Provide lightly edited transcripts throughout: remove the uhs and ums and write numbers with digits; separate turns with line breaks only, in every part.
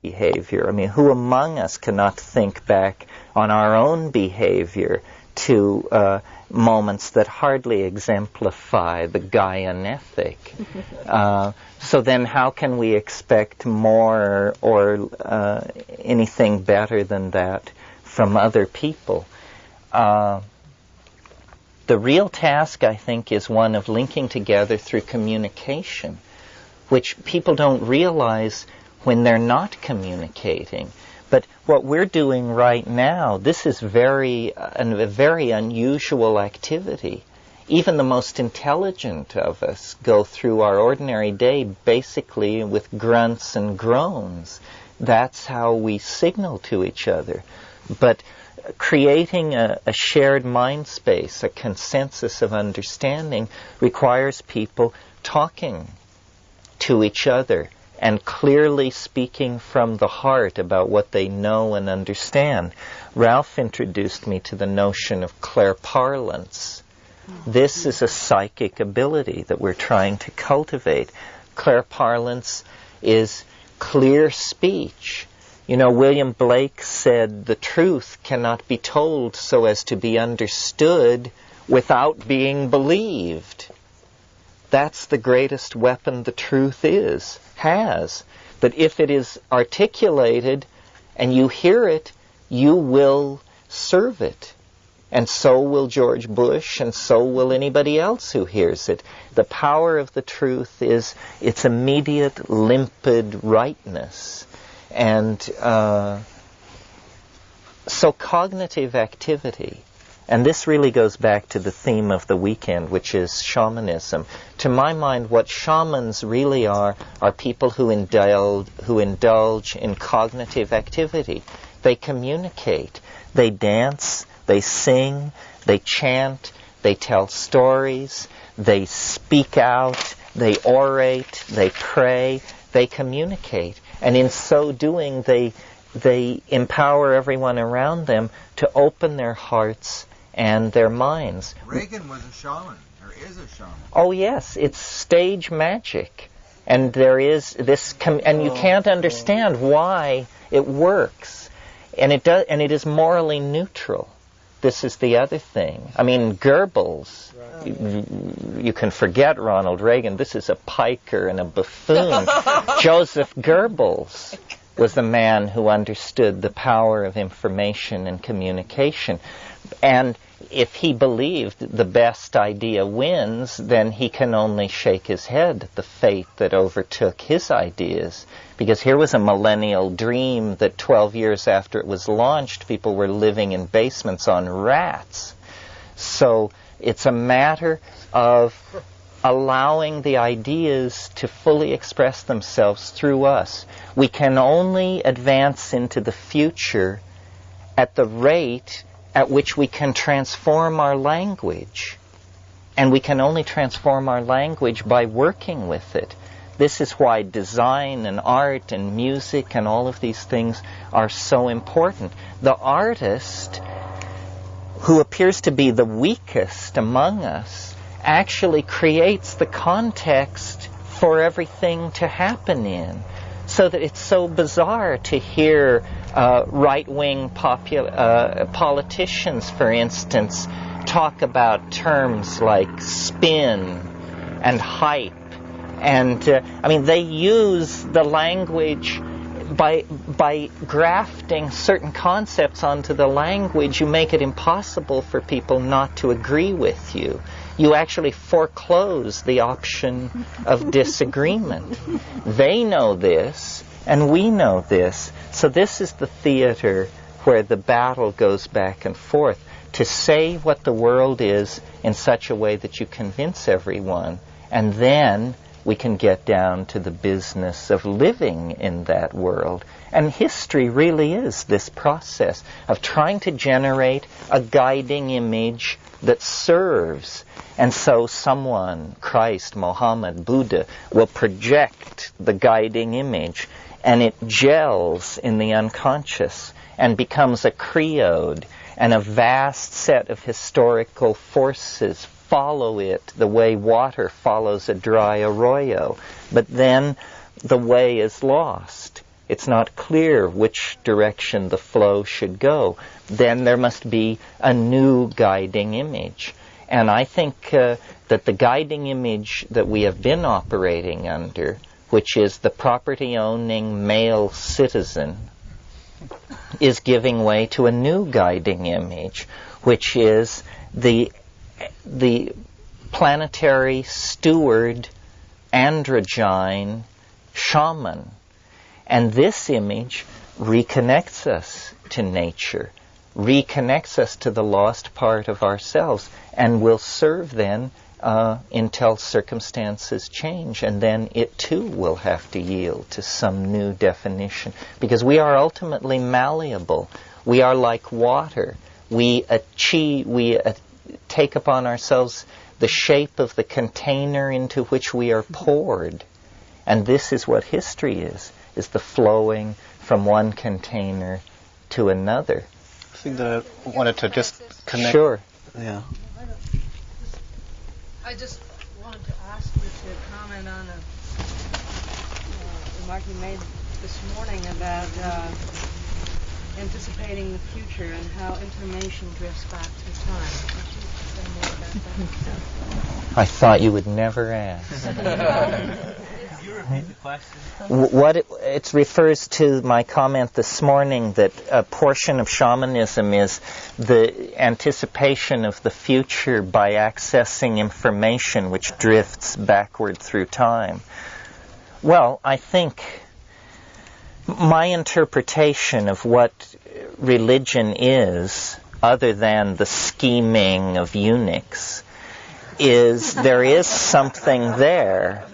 behavior? I mean, who among us cannot think back on our own behavior to moments that hardly exemplify the Gaian ethic? So then how can we expect more or anything better than that from other people? The real task, I think, is one of linking together through communication, which people don't realize when they're not communicating. But what we're doing right now, this is a very unusual activity. Even the most intelligent of us go through our ordinary day basically with grunts and groans. That's how we signal to each other. But creating a shared mind space, a consensus of understanding, requires people talking to each other and clearly speaking from the heart about what they know and understand. Ralph introduced me to the notion of clairparlance. This is a psychic ability that we're trying to cultivate. Clairparlance is clear speech. You know, William Blake said the truth cannot be told so as to be understood without being believed. That's the greatest weapon the truth has. That if it is articulated and you hear it, you will serve it. And so will George Bush, and so will anybody else who hears it. The power of the truth is its immediate, limpid rightness. And so cognitive activity, and this really goes back to the theme of the weekend, which is shamanism. To my mind, what shamans really are people who indulge in cognitive activity. They communicate, they dance, they sing, they chant, they tell stories, they speak out, they orate, they pray, they communicate. And in so doing, they empower everyone around them to open their hearts and their minds.
Reagan was a shaman, or is a shaman.
Oh yes, it's stage magic. And there is this, and you can't understand why it works. And it does, and it is morally neutral. This is the other thing. I mean, Goebbels, you can forget Ronald Reagan. This is a piker and a buffoon. Joseph Goebbels was the man who understood the power of information and communication. And if he believed the best idea wins, then he can only shake his head at the fate that overtook his ideas. Because here was a millennial dream that 12 years after it was launched, people were living in basements on rats. So it's a matter of allowing the ideas to fully express themselves through us. We can only advance into the future at the rate at which we can transform our language. And we can only transform our language by working with it. This is why design and art and music and all of these things are so important. The artist, who appears to be the weakest among us, actually creates the context for everything to happen in. So that it's so bizarre to hear right-wing politicians, for instance, talk about terms like spin and hype. And, I mean, they use the language by grafting certain concepts onto the language. You make it impossible for people not to agree with you. You actually foreclose the option of disagreement. They know this, and we know this. So this is the theater where the battle goes back and forth to say what the world is in such a way that you convince everyone, and then we can get down to the business of living in that world. And history really is this process of trying to generate a guiding image that serves. And so someone, Christ, Mohammed, Buddha, will project the guiding image, and it gels in the unconscious and becomes a creode, and a vast set of historical forces follow it the way water follows a dry arroyo. But then the way is lost. It's not clear which direction the flow should go. Then there must be a new guiding image. And I think that the guiding image that we have been operating under, which is the property-owning male citizen, is giving way to a new guiding image, which is the planetary steward androgyne shaman. And this image reconnects us to nature, reconnects us to the lost part of ourselves, and will serve then until circumstances change, and then it too will have to yield to some new definition, because we are ultimately malleable. We are like water. We take upon ourselves the shape of the container into which we are poured. And this is what history is the flowing from one container to another.
I think that I wanted to just connect.
Sure.
Yeah.
I just wanted to ask you to comment on a remark you made this morning about anticipating the future and how information drifts back through time. Could you say more about that?
I thought you would never ask.
Could you repeat the question?
What it refers to my comment this morning that a portion of shamanism is the anticipation of the future by accessing information which drifts backward through time. Well, I think my interpretation of what religion is, other than the scheming of eunuchs, is there is something there.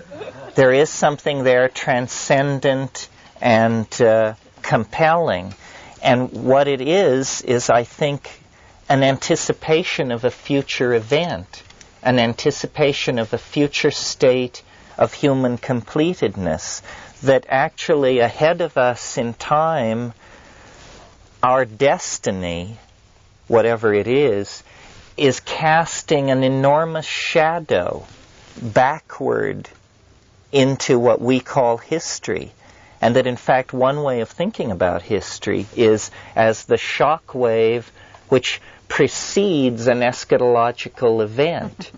There is something there transcendent and compelling. And what it is I think, an anticipation of a future event, an anticipation of a future state of human completedness, that actually ahead of us in time, our destiny, whatever it is casting an enormous shadow backward into what we call history. And that in fact one way of thinking about history is as the shock wave which precedes an eschatological event.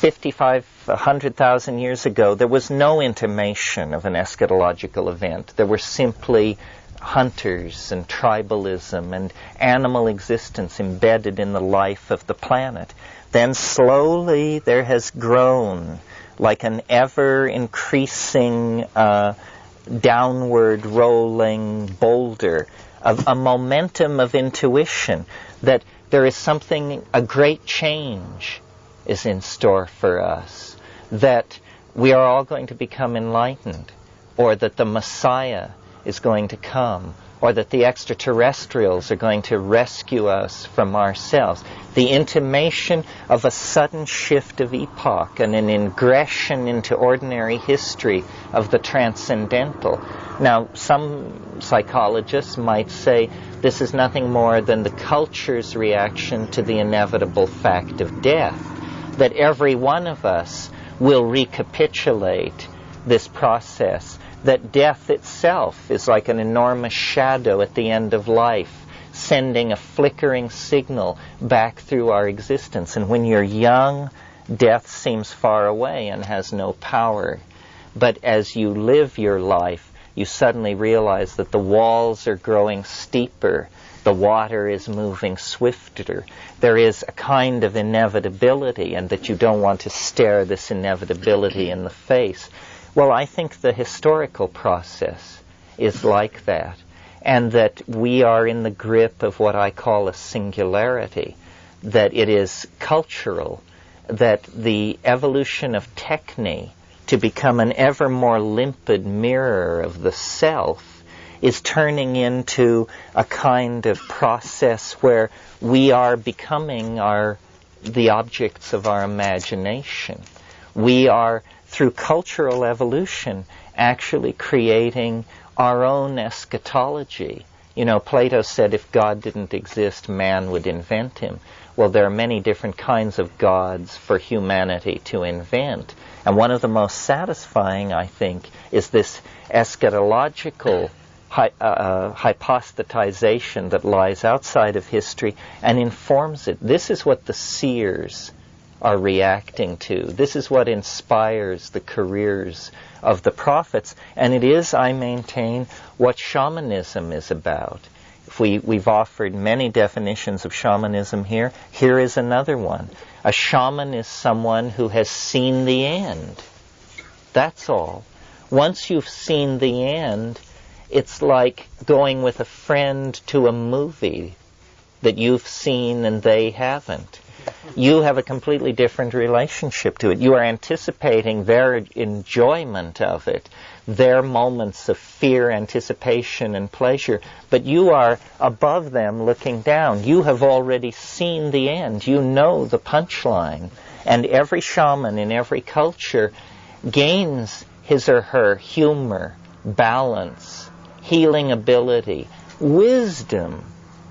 100,000 years ago, there was no intimation of an eschatological event. There were simply hunters and tribalism and animal existence embedded in the life of the planet. Then slowly there has grown, like an ever-increasing downward rolling boulder, of a momentum of intuition that there is something, a great change is in store for us, that we are all going to become enlightened, or that the Messiah is going to come, or that the extraterrestrials are going to rescue us from ourselves. The intimation of a sudden shift of epoch and an ingression into ordinary history of the transcendental. Now, some psychologists might say this is nothing more than the culture's reaction to the inevitable fact of death, that every one of us will recapitulate this process, that death itself is like an enormous shadow at the end of life, sending a flickering signal back through our existence. And when you're young, death seems far away and has no power. But as you live your life, you suddenly realize that the walls are growing steeper, the water is moving swifter. There is a kind of inevitability, and that you don't want to stare this inevitability in the face. Well, I think the historical process is like that, and that we are in the grip of what I call a singularity, that it is cultural, that the evolution of techne to become an ever more limpid mirror of the self is turning into a kind of process where we are becoming the objects of our imagination. We are, through cultural evolution, actually creating our own eschatology. You know, Plato said if God didn't exist, man would invent him. Well, there are many different kinds of gods for humanity to invent. And one of the most satisfying, I think, is this eschatological hypostatization that lies outside of history and informs it. This is what the seers are reacting to. This is what inspires the careers of the prophets. And it is, I maintain, what shamanism is about. We've offered many definitions of shamanism here. Here is another one. A shaman is someone who has seen the end. That's all. Once you've seen the end, it's like going with a friend to a movie that you've seen and they haven't. You have a completely different relationship to it. You are anticipating their enjoyment of it, their moments of fear, anticipation, and pleasure, but you are above them looking down. You have already seen the end. You know the punchline. And every shaman in every culture gains his or her humor, balance, healing ability, wisdom,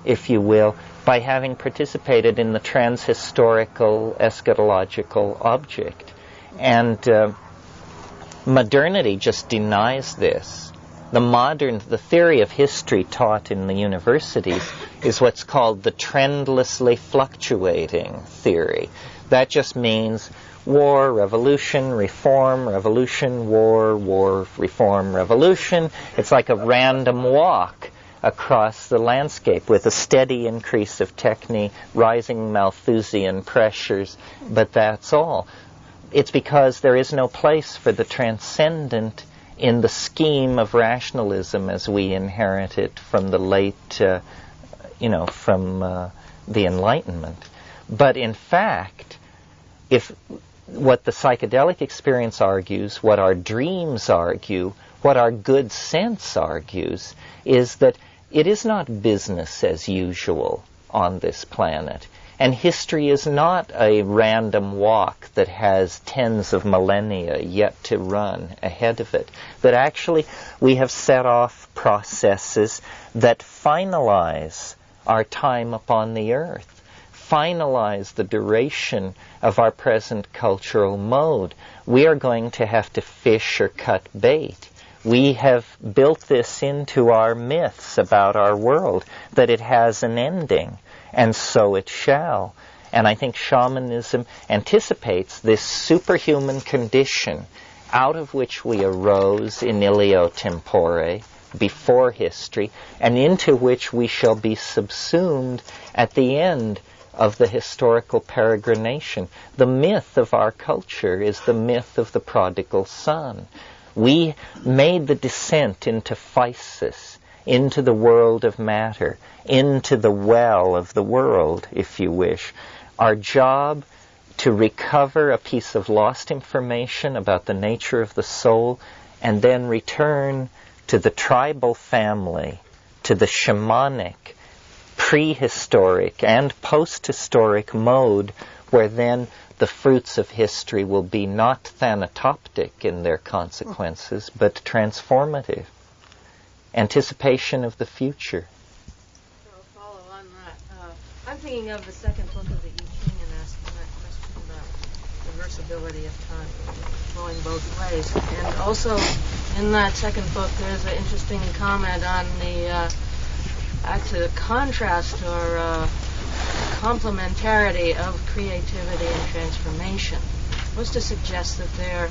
if you will, by having participated in the transhistorical eschatological object. And modernity just denies this. The theory of history taught in the universities is what's called the trendlessly fluctuating theory. That just means war, revolution, reform, revolution, war, war, reform, revolution. It's like a random walk across the landscape with a steady increase of technique, rising Malthusian pressures, but that's all. It's because there is no place for the transcendent in the scheme of rationalism as we inherit it from the late, from the Enlightenment. But in fact, if what the psychedelic experience argues, what our dreams argue, what our good sense argues, is that it is not business as usual on this planet. And history is not a random walk that has tens of millennia yet to run ahead of it. That actually we have set off processes that finalize our time upon the earth, finalize the duration of our present cultural mode. We are going to have to fish or cut bait. We have built this into our myths about our world, that it has an ending, and so it shall. And I think shamanism anticipates this superhuman condition out of which we arose in ilio tempore, before history, and into which we shall be subsumed at the end of the historical peregrination. The myth of our culture is the myth of the prodigal son. We made the descent into physis, into the world of matter, into the well of the world, if you wish. Our job to recover a piece of lost information about the nature of the soul and then return to the tribal family, to the shamanic, prehistoric and post-historic mode where then the fruits of history will be not thanatoptic in their consequences, but transformative. Anticipation of the future.
So a follow on that. I'm thinking of the second book of the I Ching and asking that question about reversibility of time, going both ways. And also in that second book there's an interesting comment on the actually the contrast or complementarity of creativity and transformation. Was to suggest that they're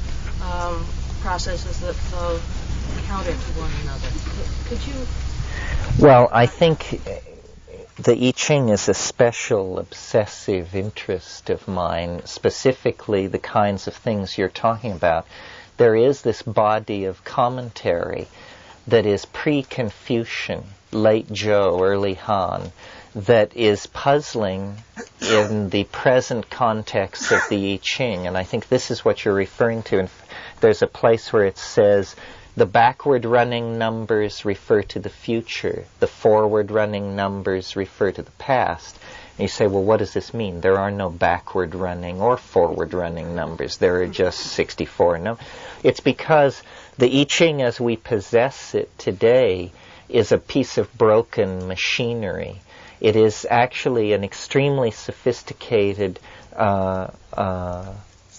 processes that flow counter to one another. Could you?
Well, I think the I Ching is a special obsessive interest of mine, specifically the kinds of things you're talking about. There is this body of commentary that is pre-Confucian, late Zhou, early Han, that is puzzling in the present context of the I Ching. And I think this is what you're referring to. And there's a place where it says, the backward running numbers refer to the future. The forward running numbers refer to the past. And you say, well, what does this mean? There are no backward running or forward running numbers. There are just 64. No, it's because the I Ching as we possess it today is a piece of broken machinery. It is actually an extremely sophisticated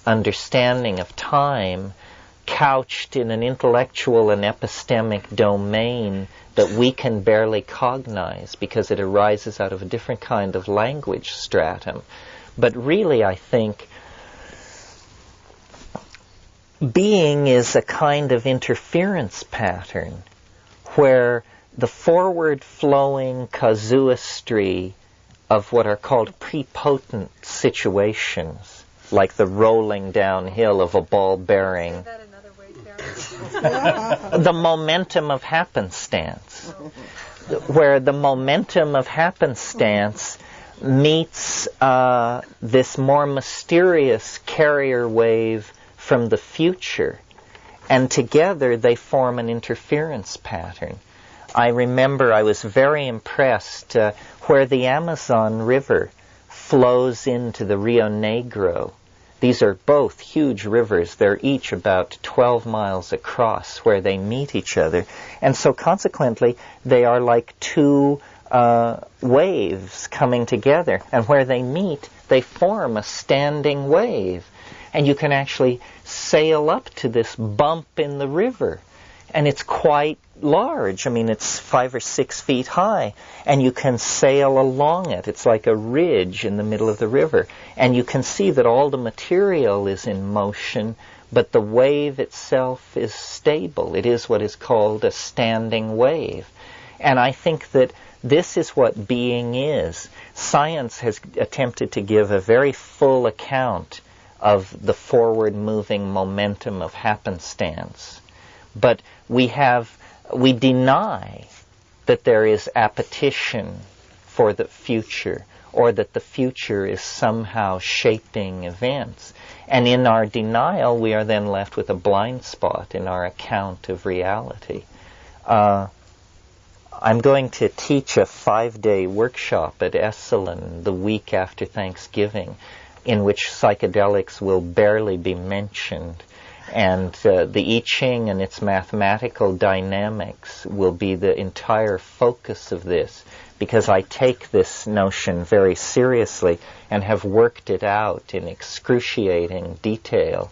understanding of time, couched in an intellectual and epistemic domain that we can barely cognize because it arises out of a different kind of language stratum. But really, I think being is a kind of interference pattern where the forward-flowing casuistry of what are called prepotent situations, like the rolling downhill of a ball bearing, the momentum of happenstance, where the momentum of happenstance meets this more mysterious carrier wave from the future, and together they form an interference pattern. I remember I was very impressed where the Amazon River flows into the Rio Negro. These are both huge rivers. They're each about 12 miles across where they meet each other. And so consequently, they are like two waves coming together. And where they meet, they form a standing wave. And you can actually sail up to this bump in the river. And it's quite large. I mean, it's 5 or 6 feet high. And you can sail along it. It's like a ridge in the middle of the river. And you can see that all the material is in motion, but the wave itself is stable. It is what is called a standing wave. And I think that this is what being is. Science has attempted to give a very full account of the forward-moving momentum of happenstance. But we deny that there is appetition for the future, or that the future is somehow shaping events. And in our denial, we are then left with a blind spot in our account of reality. I'm going to teach a 5-day workshop at Esalen the week after Thanksgiving, in which psychedelics will barely be mentioned. And the I Ching and its mathematical dynamics will be the entire focus of this, because I take this notion very seriously and have worked it out in excruciating detail,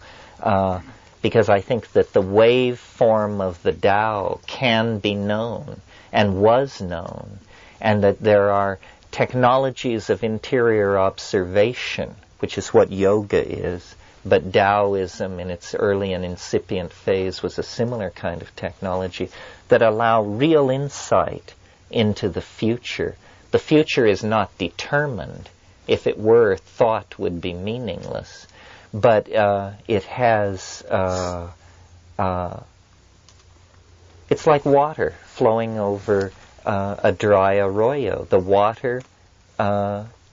because I think that the wave form of the Tao can be known and was known, and that there are technologies of interior observation, which is what yoga is. But Taoism in its early and incipient phase was a similar kind of technology that allow real insight into the future. The future is not determined. If it were, thought would be meaningless. But it has, it's like water flowing over a dry arroyo. The water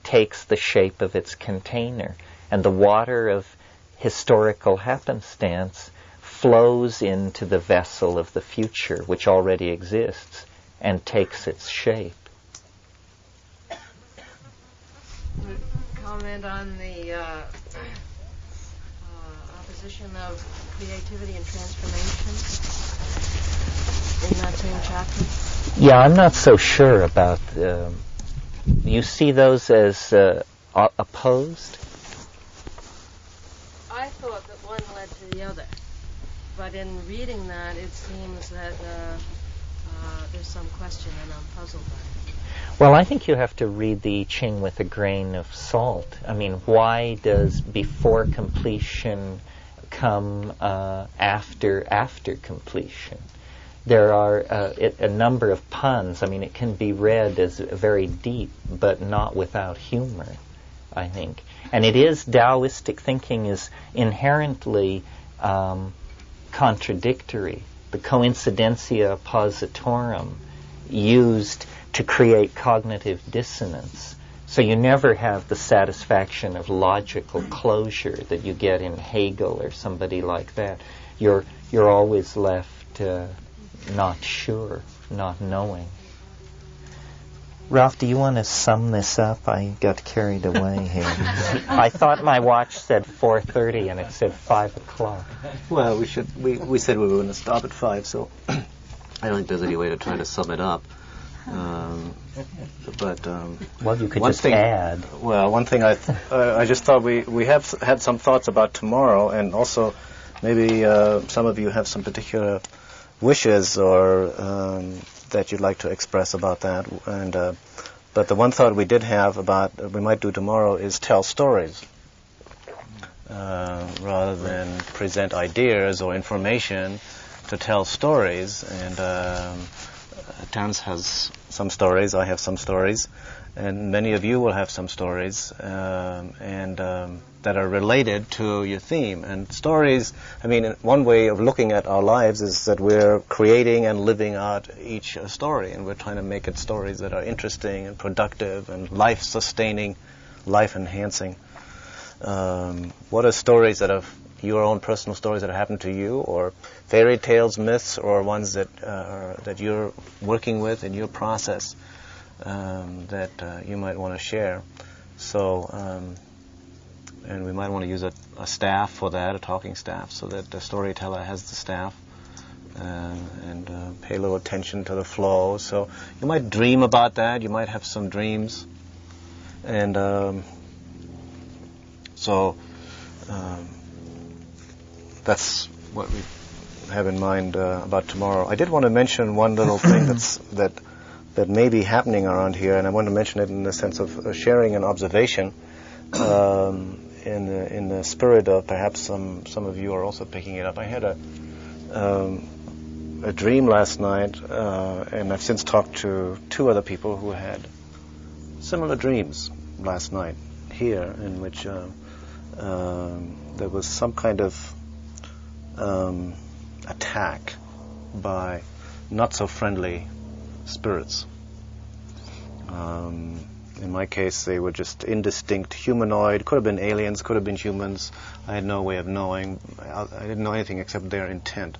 takes the shape of its container, and the water of historical happenstance flows into the vessel of the future, which already exists, and takes its shape.
Comment on the opposition of creativity and transformation in that same chapter?
Yeah, I'm not so sure about... you see those as opposed?
I thought that one led to the other, but in reading that, it seems that there's some question, and I'm puzzled by it.
Well, I think you have to read the I Ching with a grain of salt. I mean, why does before completion come after completion? There are a number of puns. I mean, it can be read as very deep, but not without humor, I think. And it is, Taoistic thinking is inherently contradictory. The coincidentia positorum used to create cognitive dissonance. So you never have the satisfaction of logical closure that you get in Hegel or somebody like that. You're always left not sure, not knowing. Ralph, do you want to sum this up? I got carried away here. I thought my watch said 4:30 and it said 5 o'clock.
Well, we said we were going to stop at 5, so I don't think there's any way to try to sum it up.
Well, you could just add.
Well, one thing I just thought we have had some thoughts about tomorrow, and also maybe some of you have some particular wishes or that you'd like to express about that. And but the one thought we did have about we might do tomorrow is tell stories rather than present ideas or information. To tell stories, and Terence has some stories, I have some stories, and many of you will have some stories, and that are related to your theme. And stories, I mean, one way of looking at our lives is that we're creating and living out each story, and we're trying to make it stories that are interesting and productive and life-sustaining, life-enhancing. What are stories that have your own personal stories that have happened to you, or fairy tales, myths, or ones that that you're working with in your process that you might want to share. So, and we might want to use a staff for that, a talking staff, so that the storyteller has the staff and pay a little attention to the flow. So you might dream about that. You might have some dreams, and that's what we have in mind about tomorrow. I did want to mention one little thing that may be happening around here, and I want to mention it in the sense of sharing an observation in the spirit of perhaps some of you are also picking it up. I had a dream last night, and I've since talked to 2 other people who had similar dreams last night here, in which there was some kind of attack by not so friendly spirits. In my case, they were just indistinct humanoid. Could have been aliens, could have been humans. I had no way of knowing. I didn't know anything except their intent.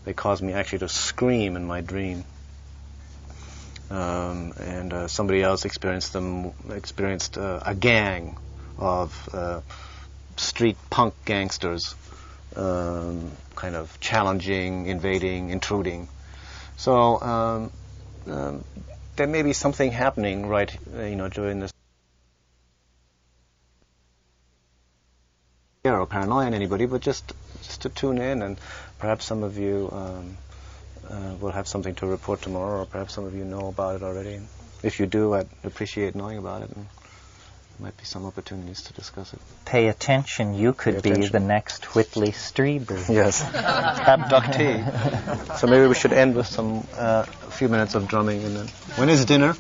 They caused me actually to scream in my dream. And somebody else experienced a gang of street punk gangsters, kind of challenging, invading, intruding. So there may be something happening right, during this. Or paranoia on anybody, but just to tune in, and perhaps some of you will have something to report tomorrow, or perhaps some of you know about it already. If you do, I'd appreciate knowing about it, and there might be some opportunities to discuss it.
Pay attention, you could be the next Whitley Strieber.
Yes, abductee. So maybe we should end with a few minutes of drumming, and then when is dinner?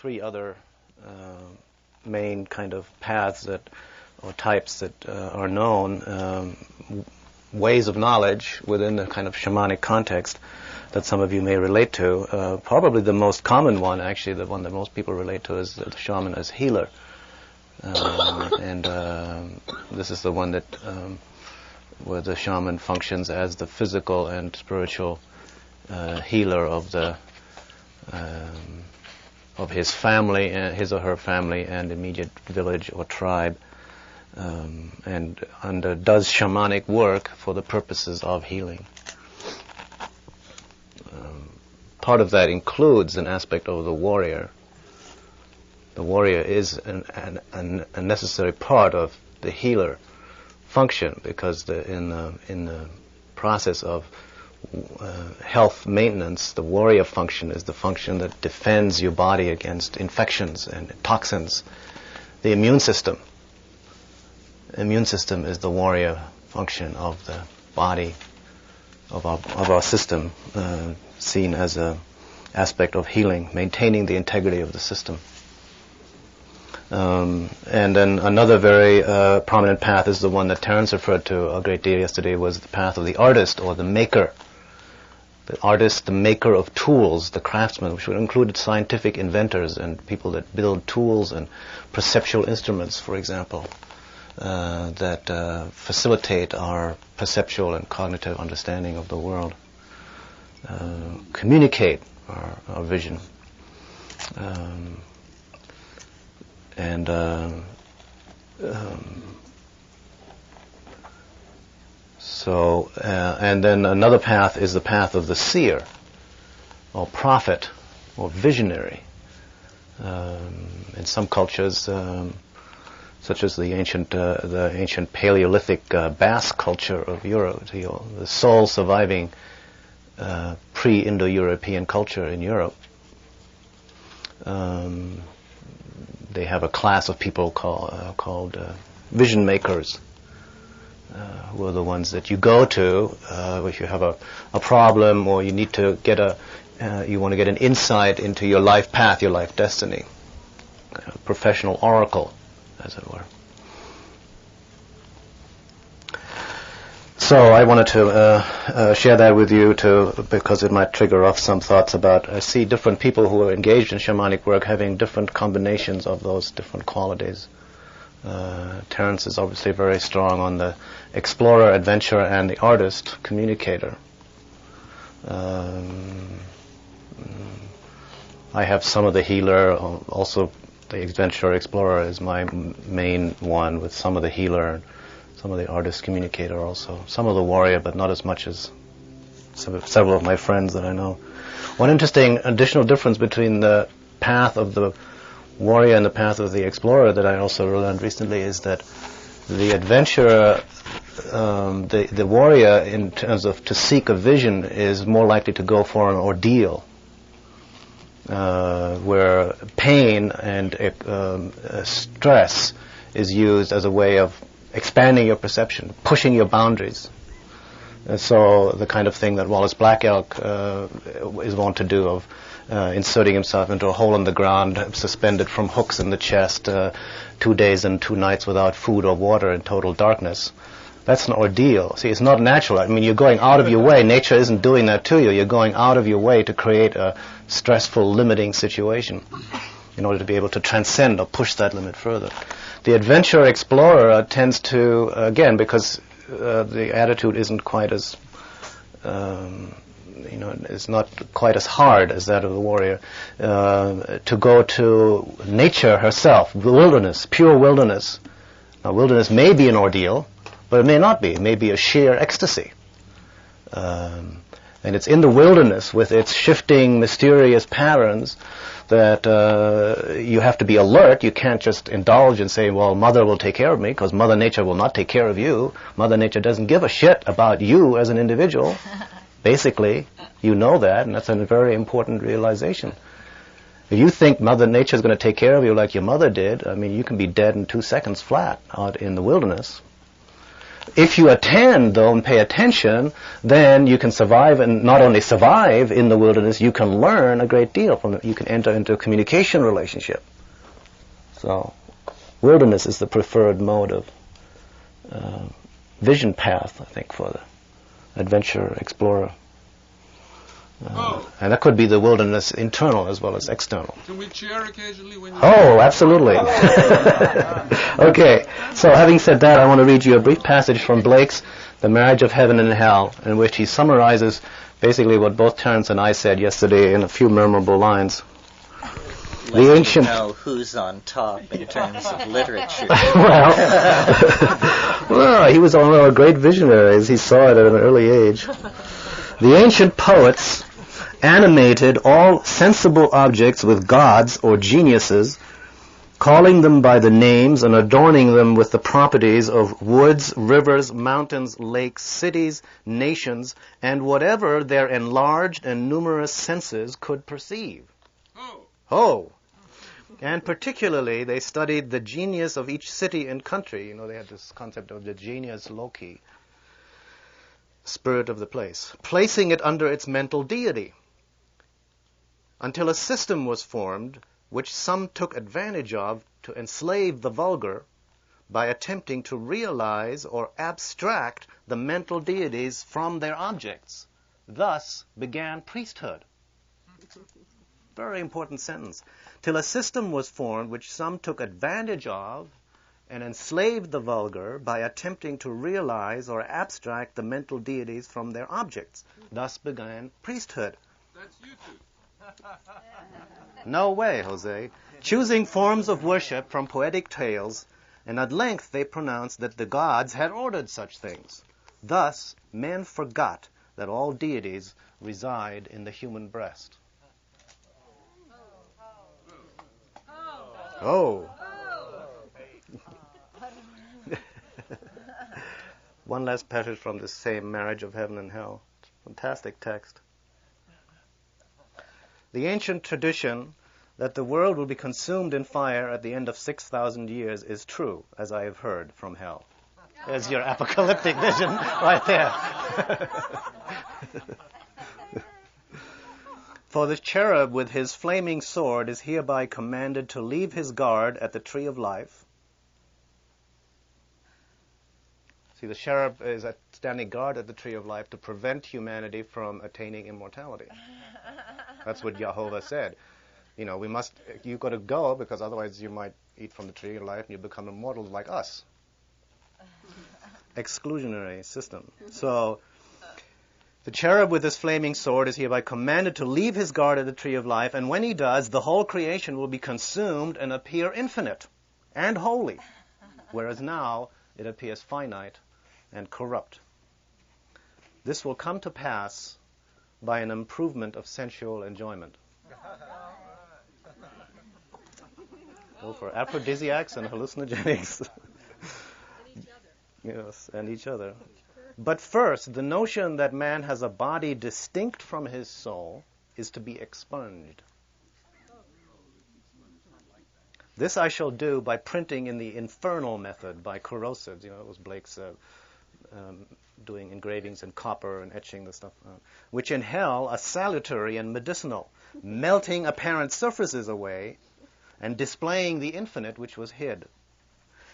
three other main kind of paths or types that are known, ways of knowledge within the kind of shamanic context that some of you may relate to. Probably the most common one, actually, the one that most people relate to, is the shaman as healer. And this is the one that where the shaman functions as the physical and spiritual healer of his family, his or her family, and immediate village or tribe, and does shamanic work for the purposes of healing. Part of that includes an aspect of the warrior. The warrior is a necessary part of the healer function, because in the process of health maintenance, the warrior function is the function that defends your body against infections and toxins. The immune system is the warrior function of the body, of our system, seen as an aspect of healing, maintaining the integrity of the system. And then another very prominent path is the one that Terence referred to a great deal yesterday, was the path of the artist or the maker. The artist, the maker of tools, the craftsman, which would include scientific inventors and people that build tools and perceptual instruments, for example, that facilitate our perceptual and cognitive understanding of the world, communicate our vision. And then another path is the path of the seer, or prophet, or visionary. In some cultures, such as the ancient Paleolithic Basque culture of Europe, the sole surviving pre-Indo-European culture in Europe, they have a class of people called vision makers, who are the ones that you go to if you have a problem, or you need to you want to get an insight into your life path, your life destiny. A professional oracle, as it were. So I wanted to share that with you because it might trigger off some thoughts about, I see different people who are engaged in shamanic work having different combinations of those different qualities. Terence is obviously very strong on the explorer, adventurer, and the artist, communicator. I have some of the healer, also the adventurer, explorer is my main one, with some of the healer, some of the artist, communicator also, some of the warrior, but not as much as several of my friends that I know. One interesting additional difference between the path of the warrior and the path of the explorer that I also learned recently is that the adventurer, the warrior, in terms of to seek a vision, is more likely to go for an ordeal, where pain and stress is used as a way of expanding your perception, pushing your boundaries. And so the kind of thing that Wallace Black Elk is wont to do, of inserting himself into a hole in the ground, suspended from hooks in the chest, 2 days and 2 nights without food or water in total darkness. That's an ordeal. See, it's not natural. I mean, you're going out of your way. Nature isn't doing that to you. You're going out of your way to create a stressful, limiting situation in order to be able to transcend or push that limit further. The adventurer explorer tends to, again, because the attitude isn't quite as, it's not quite as hard as that of the warrior, to go to nature herself, the wilderness, pure wilderness. Now, wilderness may be an ordeal, but it may not be. It may be a sheer ecstasy. And it's in the wilderness, with its shifting, mysterious patterns, that you have to be alert. You can't just indulge and say, well, Mother will take care of me, because Mother Nature will not take care of you. Mother Nature doesn't give a shit about you as an individual. Basically, you know that, and that's a very important realization. If you think Mother Nature is going to take care of you like your mother did, I mean, you can be dead in 2 seconds flat out in the wilderness. If you attend, though, and pay attention, then you can survive, and not only survive in the wilderness, you can learn a great deal from it. You can enter into a communication relationship. So, wilderness is the preferred mode of vision path, I think, for the adventurer, explorer. And that could be the wilderness internal as well as external.
Can we cheer occasionally when you...
Oh, absolutely. Okay, so having said that, I want to read you a brief passage from Blake's The Marriage of Heaven and Hell, in which he summarizes basically what both Terence and I said yesterday in a few memorable lines. The ancient...
know who's on top in terms of literature.
well, he was one of our great visionaries. He saw it at an early age. The ancient poets animated all sensible objects with gods or geniuses, calling them by the names and adorning them with the properties of woods, rivers, mountains, lakes, cities, nations, and whatever their enlarged and numerous senses could perceive. Oh! And particularly, they studied the genius of each city and country. You know, they had this concept of the genius loci, spirit of the place, placing it under its mental deity, until a system was formed which some took advantage of to enslave the vulgar by attempting to realize or abstract the mental deities from their objects. Thus began priesthood. Very important sentence. Till a system was formed which some took advantage of and enslaved the vulgar by attempting to realize or abstract the mental deities from their objects. Thus began priesthood.
That's you two.
No way, Jose. Choosing forms of worship from poetic tales, and at length they pronounced that the gods had ordered such things. Thus, men forgot that all deities reside in the human breast. Oh. One last passage from this same Marriage of Heaven and Hell. Fantastic text. The ancient tradition that the world will be consumed in fire at the end of 6,000 years is true, as I have heard from hell. There's your apocalyptic vision right there. For the cherub with his flaming sword is hereby commanded to leave his guard at the tree of life. See, the cherub is standing guard at the tree of life to prevent humanity from attaining immortality. That's what Jehovah said. You know, you've got to go because otherwise you might eat from the tree of life and you become immortal like us. Exclusionary system. So, the cherub with his flaming sword is hereby commanded to leave his guard at the tree of life, and when he does, the whole creation will be consumed and appear infinite and holy, whereas now it appears finite and corrupt. This will come to pass by an improvement of sensual enjoyment. Well, for aphrodisiacs and hallucinogenics. Yes, and each other. But first, the notion that man has a body distinct from his soul is to be expunged. This I shall do by printing in the infernal method by corrosives. You know, it was Blake's doing engravings in copper and etching the stuff, which in hell are salutary and medicinal, melting apparent surfaces away and displaying the infinite which was hid.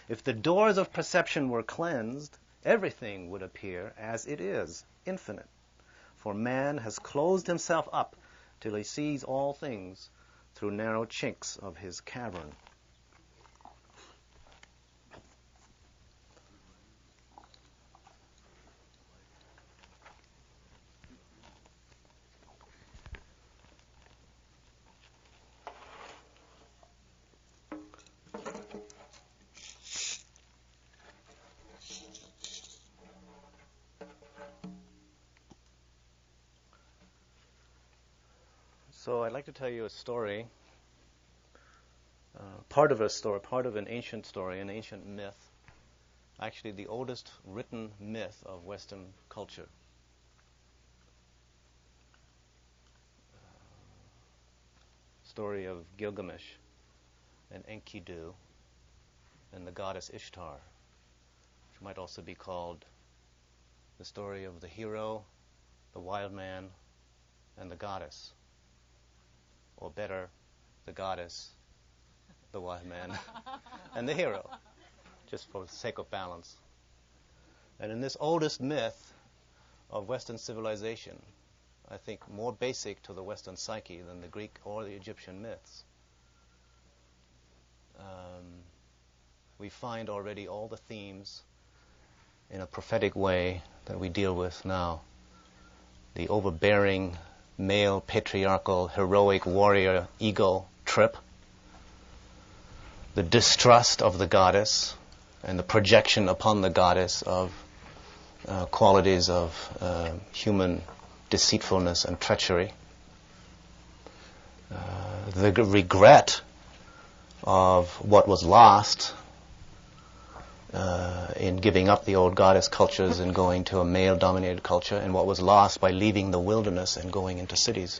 If the doors of perception were cleansed, everything would appear as it is, infinite. For man has closed himself up till he sees all things through narrow chinks of his cavern. So I'd like to tell you a story, part of an ancient story, an ancient myth, actually the oldest written myth of Western culture. Story of Gilgamesh and Enkidu and the goddess Ishtar, which might also be called the story of the hero, the wild man, and the goddess. Or better, the goddess, the wild man, and the hero, just for the sake of balance. And in this oldest myth of Western civilization, I think more basic to the Western psyche than the Greek or the Egyptian myths, we find already all the themes in a prophetic way that we deal with now. The overbearing, male, patriarchal, heroic warrior ego trip, the distrust of the goddess, and the projection upon the goddess of qualities of human deceitfulness and treachery, the regret of what was lost in giving up the old goddess cultures and going to a male-dominated culture, and what was lost by leaving the wilderness and going into cities.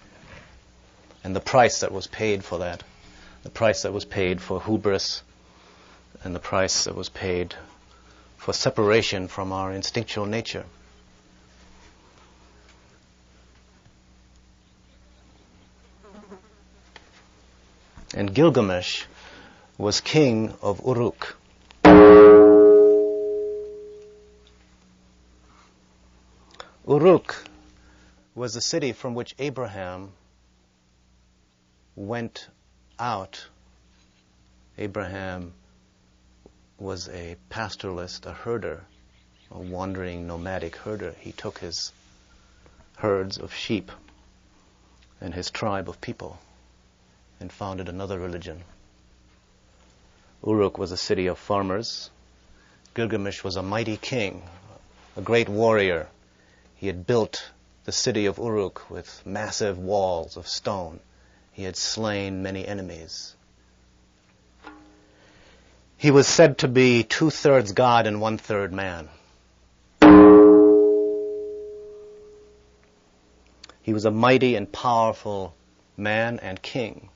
And the price that was paid for that, the price that was paid for hubris, and the price that was paid for separation from our instinctual nature. And Gilgamesh was king of Uruk. Uruk was the city from which Abraham went out. Abraham was a pastoralist, a herder, a wandering nomadic herder. He took his herds of sheep and his tribe of people and founded another religion. Uruk was a city of farmers. Gilgamesh was a mighty king, a great warrior. He had built the city of Uruk with massive walls of stone. He had slain many enemies. He was said to be 2/3 God and 1/3 man. He was a mighty and powerful man and king.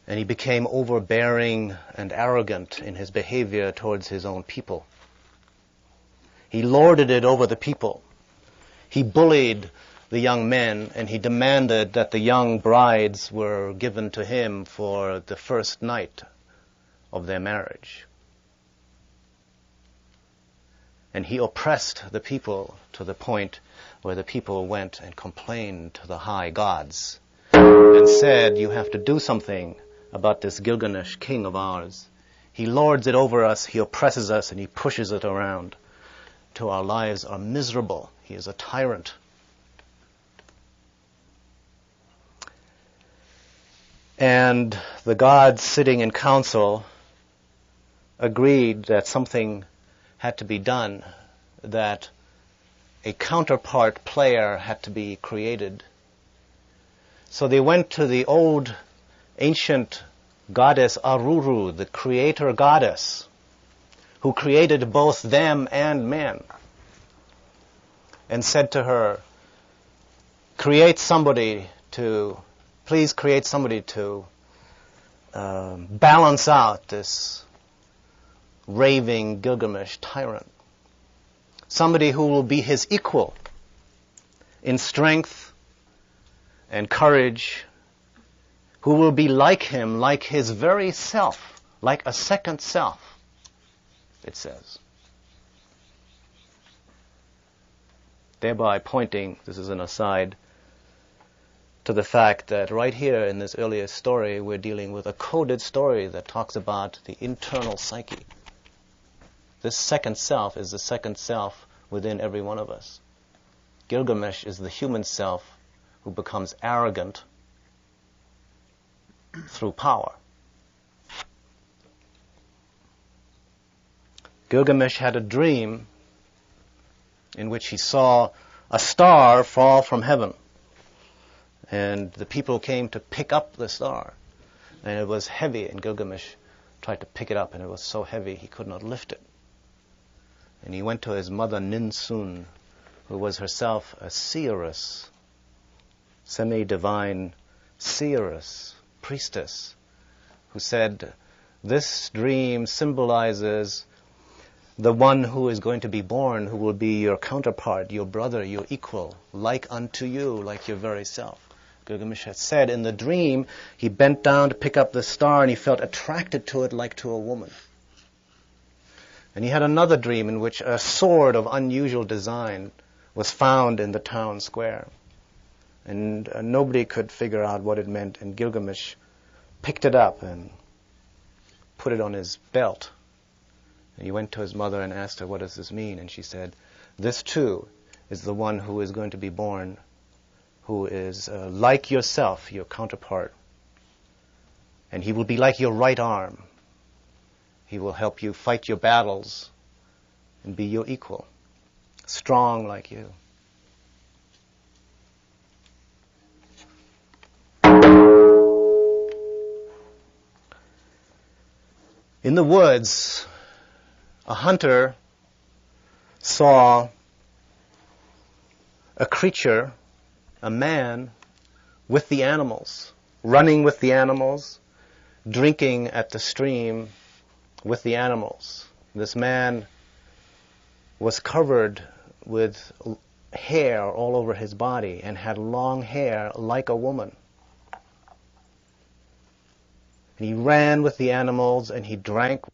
And he became overbearing and arrogant in his behavior towards his own people. He lorded it over the people. He bullied the young men, and he demanded that the young brides were given to him for the first night of their marriage. And he oppressed the people to the point where the people went and complained to the high gods and said, "You have to do something about this Gilgamesh king of ours. He lords it over us, he oppresses us, and he pushes it around till our lives are miserable. He is a tyrant." And the gods sitting in council agreed that something had to be done, that a counterpart player had to be created. So they went to the old ancient goddess Aruru, the creator goddess, who created both them and men, and said to her, please create somebody to balance out this raving Gilgamesh tyrant. Somebody who will be his equal in strength and courage, who will be like him, like his very self, like a second self, it says. Thereby pointing, this is an aside, to the fact that right here in this earlier story we're dealing with a coded story that talks about the internal psyche. This second self is the second self within every one of us. Gilgamesh is the human self who becomes arrogant through power. Gilgamesh had a dream in which he saw a star fall from heaven. And the people came to pick up the star. And it was heavy, and Gilgamesh tried to pick it up, and it was so heavy he could not lift it. And he went to his mother Ninsun, who was herself a seeress, semi-divine seeress, priestess, who said, "This dream symbolizes the one who is going to be born, who will be your counterpart, your brother, your equal, like unto you, like your very self. Gilgamesh had said in the dream, he bent down to pick up the star and he felt attracted to it like to a woman. And he had another dream in which a sword of unusual design was found in the town square. And nobody could figure out what it meant, and Gilgamesh picked it up and put it on his belt. And he went to his mother and asked her, what does this mean? And she said, this too is the one who is going to be born, who is like yourself, your counterpart. And he will be like your right arm. He will help you fight your battles and be your equal, strong like you. In the woods, a hunter saw a creature, a man, with the animals, running with the animals, drinking at the stream with the animals. This man was covered with hair all over his body and had long hair like a woman. And he ran with the animals and he drank